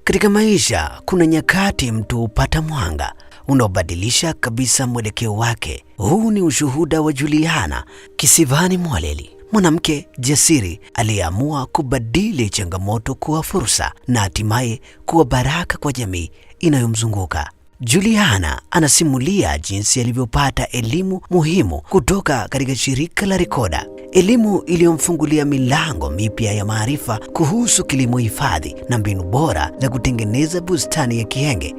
Katika maisha kuna nyakati mtu hupata mwanga unaobadilisha kabisa mwelekeo wake. Huu ni ushuhuda wa Juliana Kisivani Mwaleli, mwanamke jasiri aliyeamua kubadili changamoto kuwa fursa na hatimaye kuwa baraka kwa jamii inayomzunguka. Juliana anasimulia jinsi alivyopata elimu muhimu kutoka katika shirika la Rekoda, elimu iliyomfungulia milango mipya ya maarifa kuhusu kilimo hifadhi na mbinu bora za kutengeneza bustani ya Kihenge.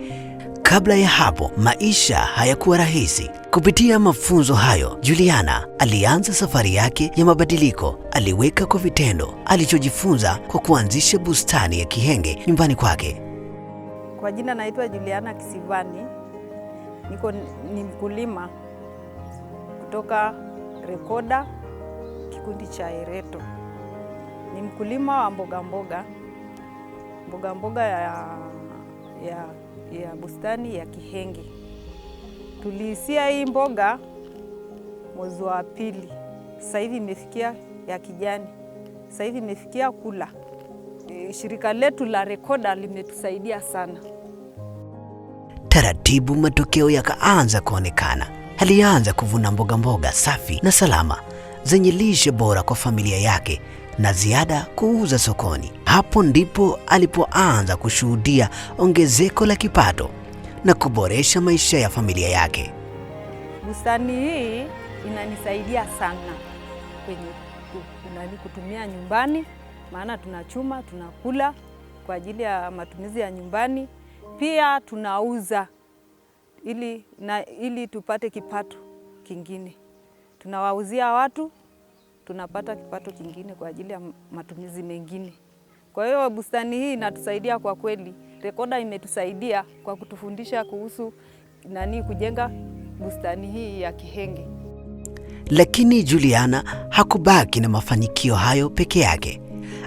Kabla ya hapo, maisha hayakuwa rahisi. Kupitia mafunzo hayo, Juliana alianza safari yake ya mabadiliko. Aliweka kwa vitendo alichojifunza kwa kuanzisha bustani ya Kihenge nyumbani kwake. Kwa jina naitwa Juliana Kisivani. Ni mkulima kutoka Rekoda, kikundi cha Ereto. Ni mkulima wa mboga ya bustani ya Kihenge. Tulisia hii mboga mwezi wa pili. Sasa hivi imefikia ya kijani. Sasa hivi imefikia kula. Shirika letu la Rekoda limetusaidia sana. Taratibu matokeo yakaanza kuonekana. Alianza kuvuna mboga safi na salama zenye lishe bora kwa familia yake na ziada kuuza sokoni. Hapo ndipo alipoanza kushuhudia ongezeko la kipato na kuboresha maisha ya familia yake. Bustani hii inanisaidia sana kwenye kutumia nyumbani, maana tunachuma, tunakula kwa ajili ya matumizi ya nyumbani. Pia tunauza ili tupate kipato kingine. Tunawauzia watu, tunapata kipato kingine kwa ajili ya matumizi mengine. Kwa hiyo bustani hii inatusaidia kwa kweli. Rekoda imetusaidia kwa kutufundisha kuhusu kujenga bustani hii ya Kihenge. Lakini Juliana hakubaki na mafanikio hayo peke yake.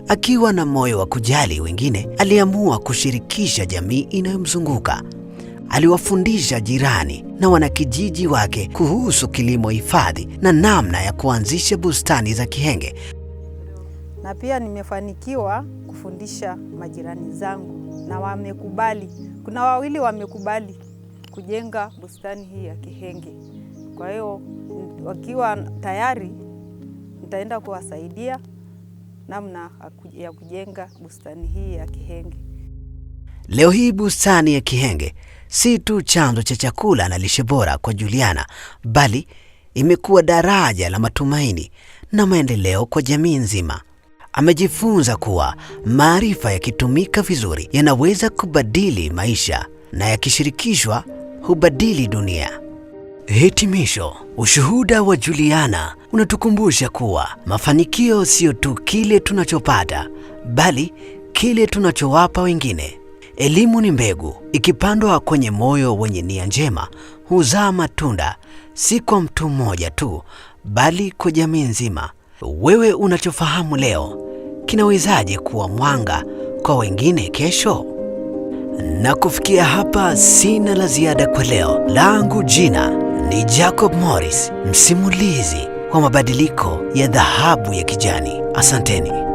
Akiwa na moyo wa kujali wengine, aliamua kushirikisha jamii inayomzunguka. Aliwafundisha jirani na wanakijiji wake kuhusu kilimo hifadhi na namna ya kuanzisha bustani za Kihenge. Na pia nimefanikiwa kufundisha majirani zangu na wamekubali. Kuna wawili wamekubali kujenga bustani hii ya Kihenge. Kwa hiyo wakiwa tayari nitaenda kuwasaidia namna ya kujenga bustani hii ya Kihenge. Leo hii bustani ya Kihenge si tu chanzo cha chakula na lishe bora kwa Juliana, bali imekuwa daraja la matumaini na maendeleo kwa jamii nzima. Amejifunza kuwa maarifa yakitumika vizuri yanaweza kubadili maisha na yakishirikishwa hubadili dunia. Hitimisho, ushuhuda wa Juliana unatukumbusha kuwa mafanikio sio tu kile tunachopata, bali kile tunachowapa wengine. Elimu ni mbegu, ikipandwa kwenye moyo wenye nia njema huzaa matunda, si kwa mtu mmoja tu, bali kwa jamii nzima. Wewe unachofahamu leo kinawezaje kuwa mwanga kwa wengine kesho? Na kufikia hapa sina la ziada kwa leo. Langu jina ni Jacob Morris, msimulizi wa mabadiliko ya dhahabu ya kijani. Asanteni.